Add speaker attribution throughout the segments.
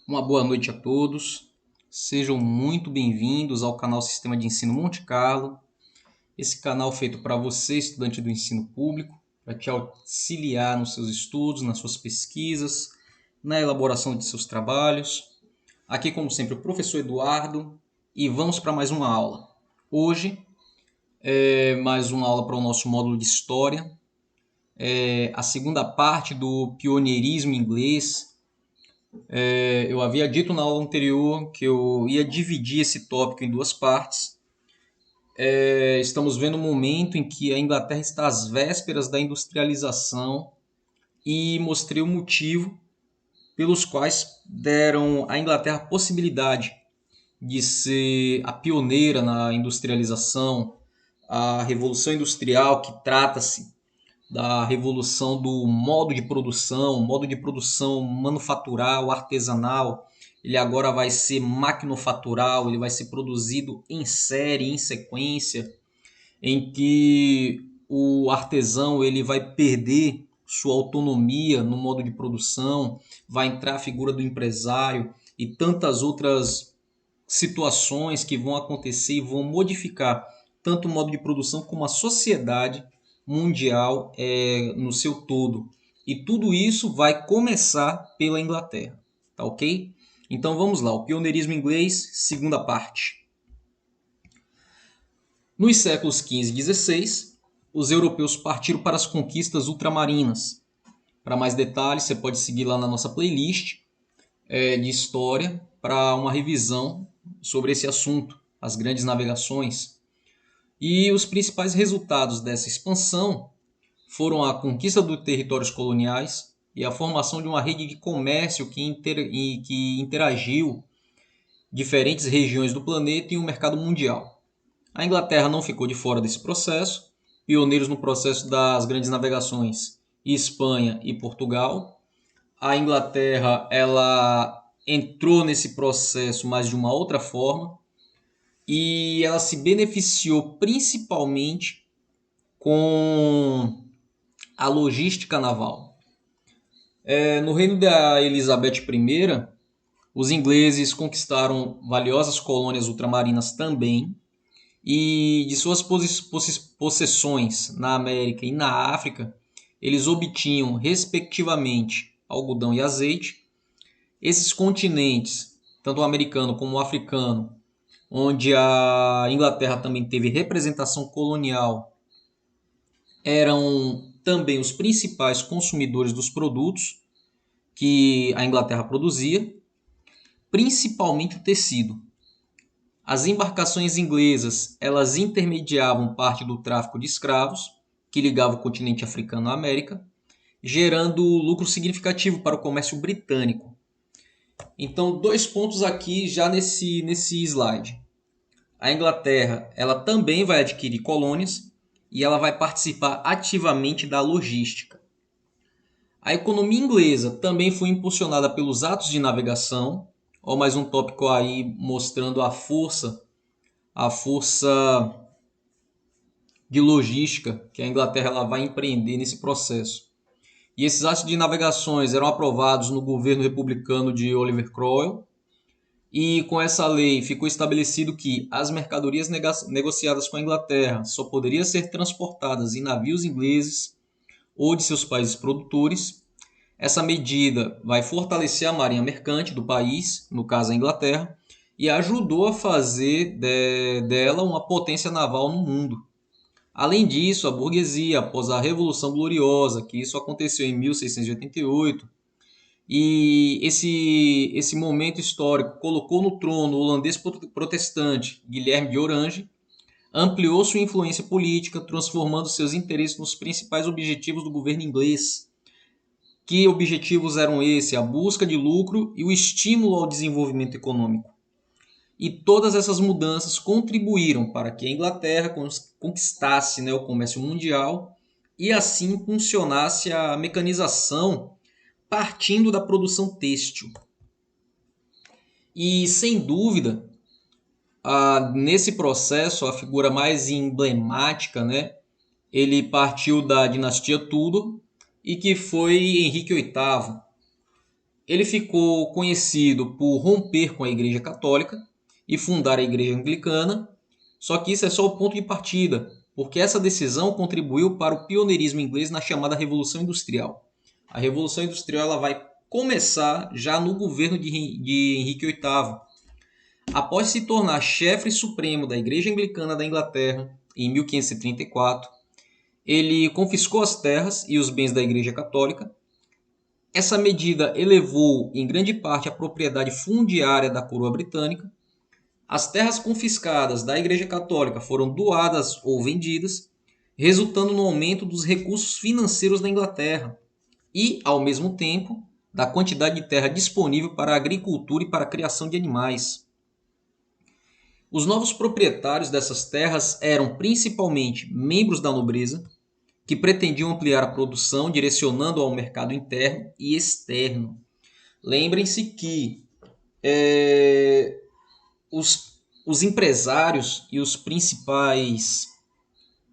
Speaker 1: Uma boa noite a todos. Sejam muito bem-vindos ao canal Sistema de Ensino Monte Carlo. Esse canal feito para você, estudante do ensino público, para te auxiliar nos seus estudos, nas suas pesquisas, na elaboração de seus trabalhos. Aqui, como sempre, o professor Eduardo e vamos para mais uma aula. Hoje é mais uma aula para o nosso módulo de História. É a segunda parte do pioneirismo inglês. Eu havia dito na aula anterior que eu ia dividir esse tópico em duas partes. Estamos vendo um momento em que a Inglaterra está às vésperas da industrialização e mostrei o motivo pelos quais deram à Inglaterra a possibilidade de ser a pioneira na industrialização, a Revolução Industrial, que trata-se da revolução do modo de produção manufatural, artesanal. Ele agora vai ser maquinofatural, ele vai ser produzido em série, em sequência, em que o artesão ele vai perder sua autonomia no modo de produção, vai entrar a figura do empresário e tantas outras situações que vão acontecer e vão modificar tanto o modo de produção como a sociedade mundial no seu todo. E tudo isso vai começar pela Inglaterra, tá ok? Então vamos lá, o pioneirismo inglês, segunda parte. Nos séculos XV e XVI, os europeus partiram para as conquistas ultramarinas. Para mais detalhes, você pode seguir lá na nossa playlist de história para uma revisão sobre esse assunto, as grandes navegações. E os principais resultados dessa expansão foram a conquista dos territórios coloniais e a formação de uma rede de comércio que interagiu diferentes regiões do planeta em um mercado mundial. A Inglaterra não ficou de fora desse processo, pioneiros no processo das grandes navegações, Espanha e Portugal. A Inglaterra ela entrou nesse processo, mas de uma outra forma, e ela se beneficiou principalmente com a logística naval. No reino da Elizabeth I, os ingleses conquistaram valiosas colônias ultramarinas também, e de suas possessões na América e na África, eles obtinham, respectivamente, algodão e azeite. Esses continentes, tanto o americano como o africano, onde a Inglaterra também teve representação colonial, eram também os principais consumidores dos produtos que a Inglaterra produzia, principalmente o tecido. As embarcações inglesas, elas intermediavam parte do tráfico de escravos, que ligava o continente africano à América, gerando lucro significativo para o comércio britânico. Então, dois pontos aqui já nesse slide. A Inglaterra, ela também vai adquirir colônias e ela vai participar ativamente da logística. A economia inglesa também foi impulsionada pelos atos de navegação. Ó, mais um tópico aí mostrando a força de logística que a Inglaterra ela vai empreender nesse processo. E esses atos de navegações eram aprovados no governo republicano de Oliver Cromwell. E com essa lei ficou estabelecido que as mercadorias negociadas com a Inglaterra só poderiam ser transportadas em navios ingleses ou de seus países produtores. Essa medida vai fortalecer a marinha mercante do país, no caso a Inglaterra, e ajudou a fazer dela uma potência naval no mundo. Além disso, a burguesia, após a Revolução Gloriosa, que isso aconteceu em 1688, e esse momento histórico colocou no trono o holandês protestante Guilherme de Orange, ampliou sua influência política, transformando seus interesses nos principais objetivos do governo inglês. Que objetivos eram esses? A busca de lucro e o estímulo ao desenvolvimento econômico. E todas essas mudanças contribuíram para que a Inglaterra conquistasse, o comércio mundial e assim impulsionasse a mecanização partindo da produção têxtil. E, sem dúvida, nesse processo, a figura mais emblemática, ele partiu da dinastia Tudor e que foi Henrique VIII. Ele ficou conhecido por romper com a Igreja Católica e fundar a Igreja Anglicana, só que isso é só o ponto de partida, porque essa decisão contribuiu para o pioneirismo inglês na chamada Revolução Industrial. A Revolução Industrial ela vai começar já no governo de Henrique VIII. Após se tornar chefe supremo da Igreja Anglicana da Inglaterra, em 1534, ele confiscou as terras e os bens da Igreja Católica. Essa medida elevou em grande parte a propriedade fundiária da coroa britânica. As terras confiscadas da Igreja Católica foram doadas ou vendidas, resultando no aumento dos recursos financeiros da Inglaterra e, ao mesmo tempo, da quantidade de terra disponível para a agricultura e para a criação de animais. Os novos proprietários dessas terras eram principalmente membros da nobreza, que pretendiam ampliar a produção, direcionando ao mercado interno e externo. Lembrem-se que os empresários e os principais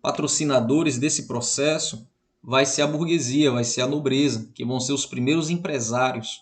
Speaker 1: patrocinadores desse processo vai ser a burguesia, vai ser a nobreza, que vão ser os primeiros empresários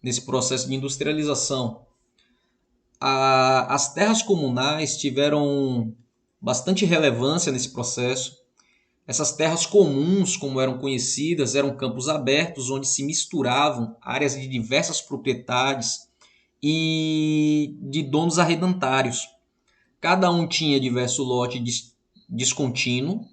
Speaker 1: nesse processo de industrialização. As terras comunais tiveram bastante relevância nesse processo. Essas terras comuns, como eram conhecidas, eram campos abertos onde se misturavam áreas de diversas propriedades e de donos arrendatários. Cada um tinha diverso lote descontínuo.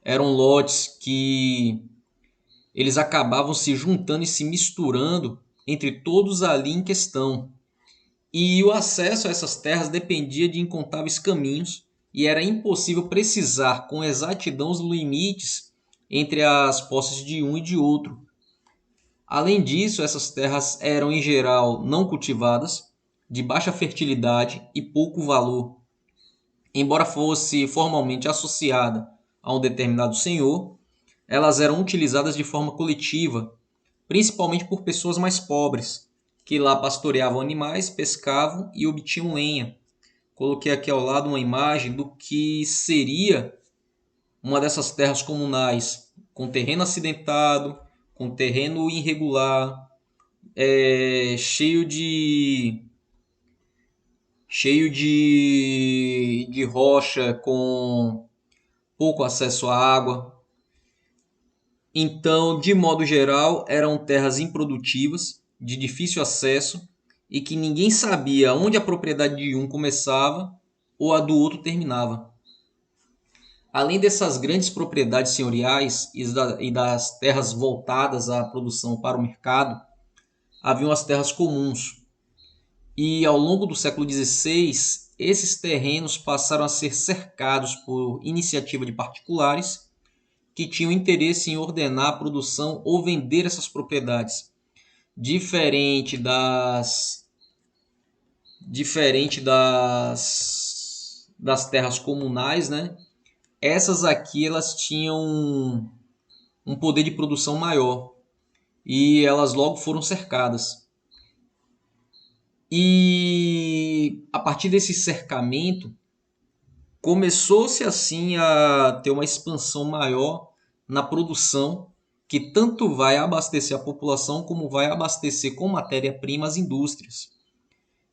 Speaker 1: Eram lotes que eles acabavam se juntando e se misturando entre todos ali em questão. E o acesso a essas terras dependia de incontáveis caminhos e era impossível precisar com exatidão os limites entre as posses de um e de outro. Além disso, essas terras eram em geral não cultivadas, de baixa fertilidade e pouco valor. Embora fosse formalmente associada a um determinado senhor, elas eram utilizadas de forma coletiva, principalmente por pessoas mais pobres, que lá pastoreavam animais, pescavam e obtinham lenha. Coloquei aqui ao lado uma imagem do que seria uma dessas terras comunais, com terreno acidentado, com terreno irregular, cheio de rocha, com pouco acesso à água. Então, de modo geral, eram terras improdutivas, de difícil acesso e que ninguém sabia onde a propriedade de um começava ou a do outro terminava. Além dessas grandes propriedades senhoriais e das terras voltadas à produção para o mercado, haviam as terras comuns. E ao longo do século XVI, esses terrenos passaram a ser cercados por iniciativa de particulares que tinham interesse em ordenar a produção ou vender essas propriedades. Diferente das terras comunais, né? Essas aqui elas tinham um poder de produção maior e elas logo foram cercadas. E a partir desse cercamento começou-se assim a ter uma expansão maior na produção, que tanto vai abastecer a população como vai abastecer com matéria-prima as indústrias.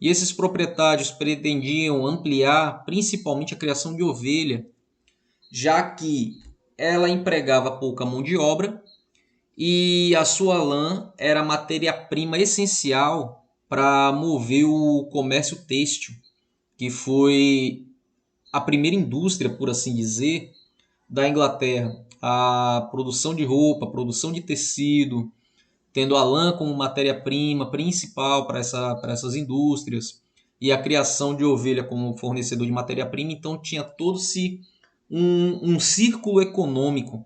Speaker 1: E esses proprietários pretendiam ampliar principalmente a criação de ovelha, já que ela empregava pouca mão de obra e a sua lã era a matéria-prima essencial para mover o comércio têxtil, que foi a primeira indústria, por assim dizer, da Inglaterra. A produção de roupa, a produção de tecido, tendo a lã como matéria-prima principal para essas indústrias e a criação de ovelha como fornecedor de matéria-prima. Então tinha todo-se um círculo econômico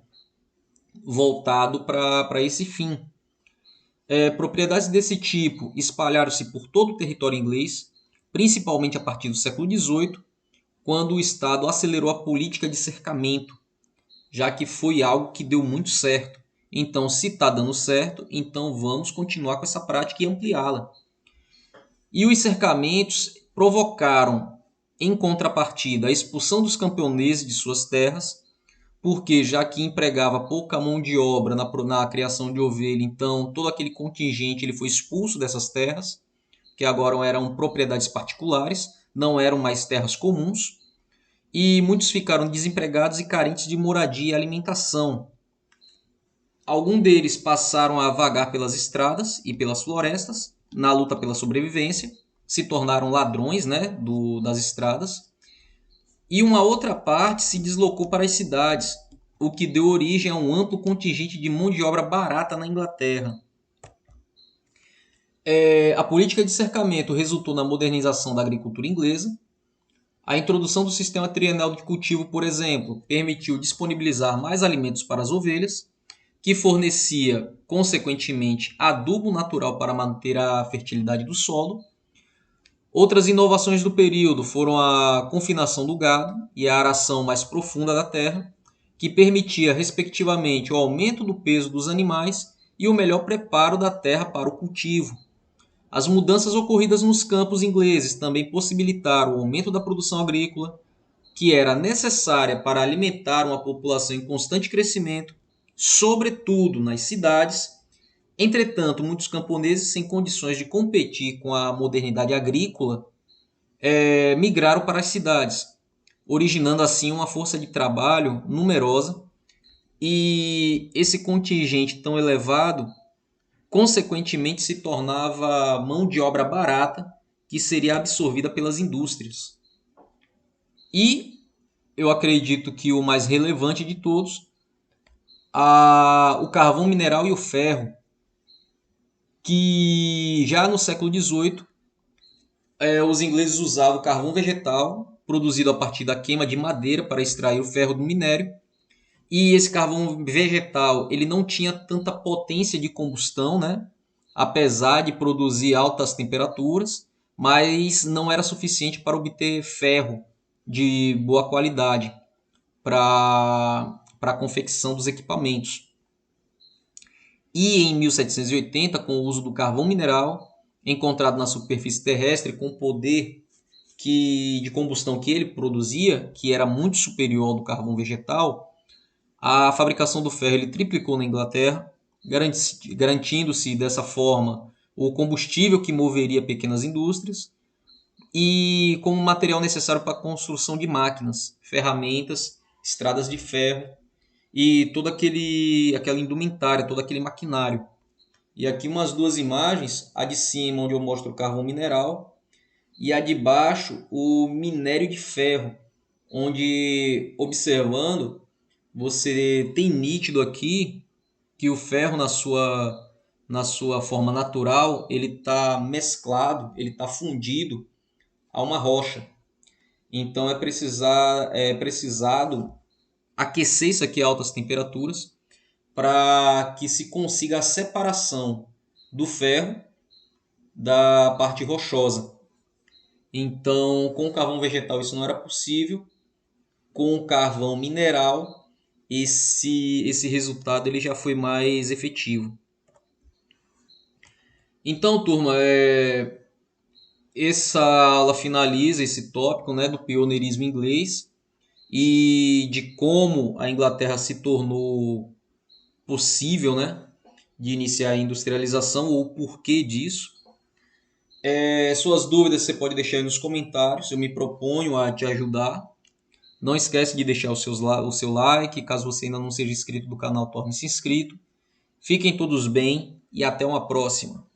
Speaker 1: voltado para esse fim. Propriedades desse tipo espalharam-se por todo o território inglês, principalmente a partir do século XVIII, quando o Estado acelerou a política de cercamento, já que foi algo que deu muito certo. Então, se está dando certo, então vamos continuar com essa prática e ampliá-la. E os cercamentos provocaram, em contrapartida, a expulsão dos camponeses de suas terras, porque já que empregava pouca mão de obra na criação de ovelha, então todo aquele contingente ele foi expulso dessas terras, que agora eram propriedades particulares, não eram mais terras comuns, e muitos ficaram desempregados e carentes de moradia e alimentação. Alguns deles passaram a vagar pelas estradas e pelas florestas, na luta pela sobrevivência, se tornaram ladrões, né, das estradas, e uma outra parte se deslocou para as cidades, o que deu origem a um amplo contingente de mão de obra barata na Inglaterra. A política de cercamento resultou na modernização da agricultura inglesa. A introdução do sistema trienal de cultivo, por exemplo, permitiu disponibilizar mais alimentos para as ovelhas, que fornecia, consequentemente, adubo natural para manter a fertilidade do solo. Outras inovações do período foram a confinação do gado e a aração mais profunda da terra, que permitia, respectivamente, o aumento do peso dos animais e o melhor preparo da terra para o cultivo. As mudanças ocorridas nos campos ingleses também possibilitaram o aumento da produção agrícola, que era necessária para alimentar uma população em constante crescimento, sobretudo nas cidades. Entretanto, muitos camponeses sem condições de competir com a modernidade agrícola migraram para as cidades, originando assim uma força de trabalho numerosa, e esse contingente tão elevado consequentemente se tornava mão de obra barata que seria absorvida pelas indústrias. E eu acredito que o mais relevante de todos, o carvão mineral e o ferro, que já no século XVIII os ingleses usavam carvão vegetal produzido a partir da queima de madeira para extrair o ferro do minério. E esse carvão vegetal ele não tinha tanta potência de combustão, né? Apesar de produzir altas temperaturas, mas não era suficiente para obter ferro de boa qualidade para a confecção dos equipamentos. E em 1780, com o uso do carvão mineral, encontrado na superfície terrestre com o poder de combustão que ele produzia, que era muito superior ao do carvão vegetal, a fabricação do ferro ele triplicou na Inglaterra, garantindo-se dessa forma o combustível que moveria pequenas indústrias e como material necessário para a construção de máquinas, ferramentas, estradas de ferro e toda aquela indumentária, todo aquele maquinário. E aqui umas duas imagens, a de cima onde eu mostro o carvão mineral e a de baixo o minério de ferro, onde observando você tem nítido aqui que o ferro na sua forma natural ele está mesclado, ele está fundido a uma rocha. Então é precisado aquecer isso aqui a altas temperaturas para que se consiga a separação do ferro da parte rochosa. Então, com o carvão vegetal isso não era possível. Com o carvão mineral, esse resultado ele já foi mais efetivo. Então, turma, essa aula finaliza esse tópico, né, do pioneirismo inglês e de como a Inglaterra se tornou possível, né, de iniciar a industrialização ou o porquê disso. Suas dúvidas você pode deixar aí nos comentários, eu me proponho a te ajudar. Não esquece de deixar o seu like, caso você ainda não seja inscrito do canal, torne-se inscrito. Fiquem todos bem e até uma próxima.